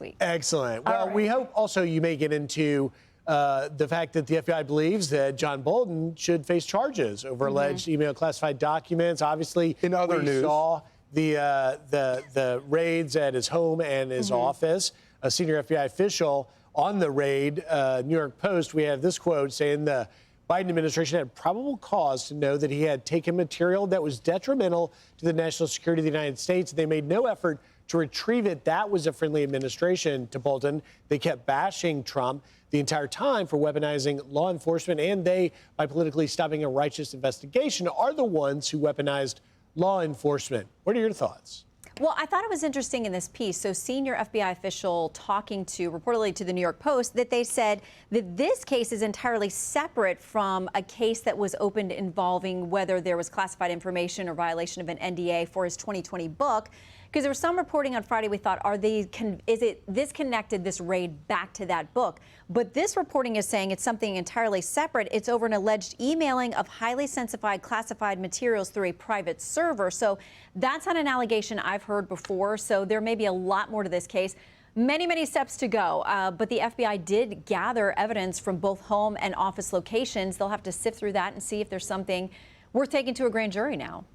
week. Excellent. Well, we hope also you may get into the fact that the FBI believes that John Bolton should face charges over alleged email classified documents. Obviously, in other news, saw the raids at his home and his office. A senior FBI official on the raid, New York Post, we have this quote saying the Biden administration had probable cause to know that he had taken material that was detrimental to the national security of the United States. They made no effort to retrieve it. That was a friendly administration to Bolton. They kept bashing Trump the entire time for weaponizing law enforcement, and they, by politically stopping a righteous investigation, are the ones who weaponized law enforcement. What are your thoughts? Well, I thought it was interesting in this piece. So senior FBI official talking to, reportedly to the New York Post, that they said that this case is entirely separate from a case that was opened involving whether there was classified information or violation of an NDA for his 2020 book. Because there was some reporting on Friday, we thought, this connected, this raid, back to that book? But this reporting is saying it's something entirely separate. It's over an alleged emailing of highly sensitive classified materials through a private server. So that's not an allegation I've heard before. So there may be a lot more to this case. Many, many steps to go. But the FBI did gather evidence from both home and office locations. They'll have to sift through that and see if there's something worth taking to a grand jury now.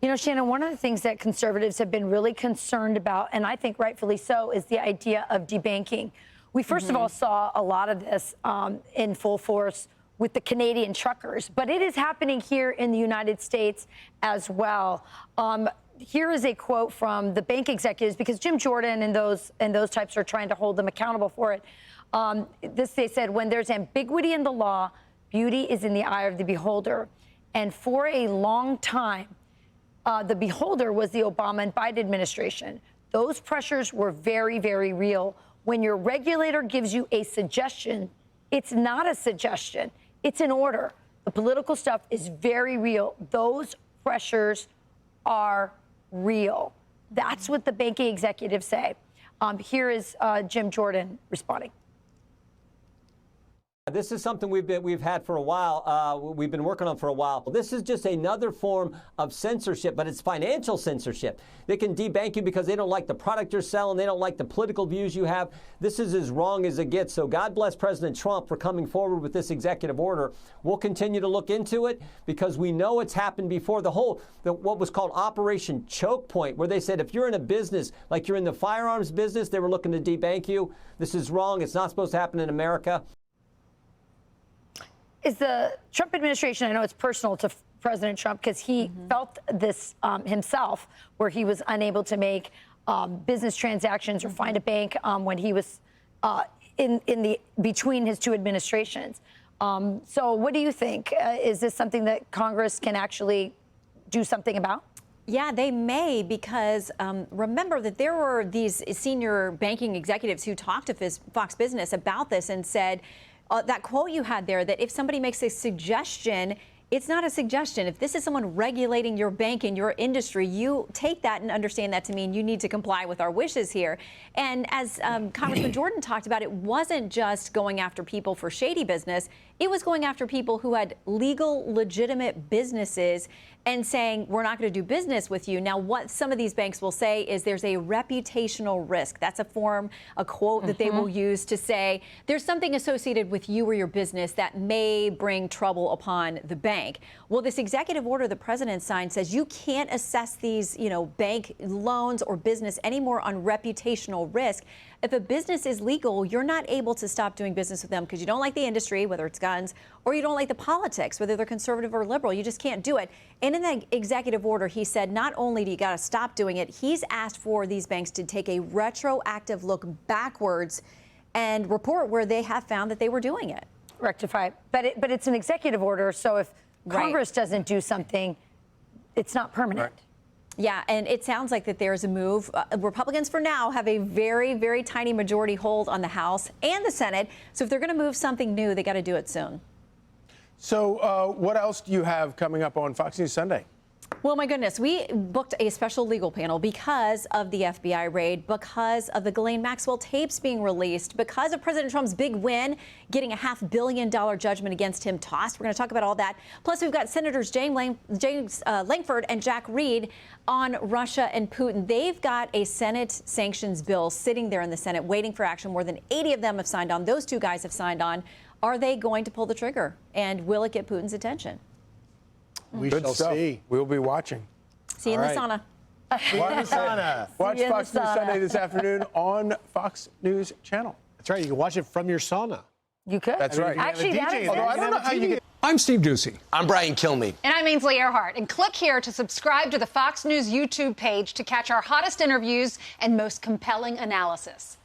You know, Shannon, one of the things that conservatives have been really concerned about, and I think rightfully so, is the idea of debanking. We first of all saw a lot of this in full force with the Canadian truckers, but it is happening here in the United States as well. Here is a quote from the bank executives, because Jim Jordan and those types are trying to hold them accountable for it. They said, when there's ambiguity in the law, beauty is in the eye of the beholder. And for a long time, the beholder was the Obama and Biden administration. Those pressures were very, very real. When your regulator gives you a suggestion, it's not a suggestion, it's an order. The political stuff is very real. Those pressures are real. That's what the banking executives say. Here is Jim Jordan responding. This is something we've had for a while. We've been working on for a while. This is just another form of censorship, but it's financial censorship. They can debank you because they don't like the product you're selling. They don't like the political views you have. This is as wrong as it gets. So God bless President Trump for coming forward with this executive order. We'll continue to look into it because we know it's happened before. What was called Operation Choke Point, where they said if you're in a business, like you're in the firearms business, they were looking to debank you. This is wrong. It's not supposed to happen in America. Is the Trump administration, I know it's personal to President Trump because he felt this himself, where he was unable to make business transactions or find a bank when he was between his two administrations. So what do you think? Is this something that Congress can actually do something about? Yeah, they may, because remember that there were these senior banking executives who talked to Fox Business about this and said, that quote you had there, that if somebody makes a suggestion, it's not a suggestion. If this is someone regulating your bank and your industry, you take that and understand that to mean you need to comply with our wishes here. And as Congressman Jordan talked about, it wasn't just going after people for shady business. It was going after people who had legal, legitimate businesses and saying, we're not going to do business with you. Now, what some of these banks will say is there's a reputational risk. That's a quote that they will use to say there's something associated with you or your business that may bring trouble upon the bank. Well, this executive order the president signed says you can't assess these, bank loans or business anymore on reputational risk. If a business is legal, you're not able to stop doing business with them because you don't like the industry, whether it's guns, or you don't like the politics, whether they're conservative or liberal. You just can't do it. And in that executive order, he said not only do you got to stop doing it, he's asked for these banks to take a retroactive look backwards and report where they have found that they were doing it. Rectify. But it's an executive order, so if Congress doesn't do something, it's not permanent. Right. Yeah, and it sounds like that there's a move. Republicans, for now, have a very, very tiny majority hold on the House and the Senate. So if they're going to move something new, they got to do it soon. So what else do you have coming up on Fox News Sunday? Well, my goodness, we booked a special legal panel because of the FBI raid, because of the Ghislaine Maxwell tapes being released, because of President Trump's big win, getting a $500 million judgment against him tossed. We're going to talk about all that. Plus, we've got Senators James Lankford and Jack Reed on Russia and Putin. They've got a Senate sanctions bill sitting there in the Senate waiting for action. More than 80 of them have signed on. Those two guys have signed on. Are they going to pull the trigger? And will it get Putin's attention? We Good shall stuff. see. We'll be watching. See you in the sauna. Watch you in the Fox News sauna. Sunday this afternoon on Fox News Channel. That's right. You can watch it from your sauna. You could. That's right. Actually, that is Although I don't know how you get. I'm Steve Ducey. I'm Brian Kilmeade. And I'm Ainsley Earhart. And click here to subscribe to the Fox News YouTube page to catch our hottest interviews and most compelling analysis.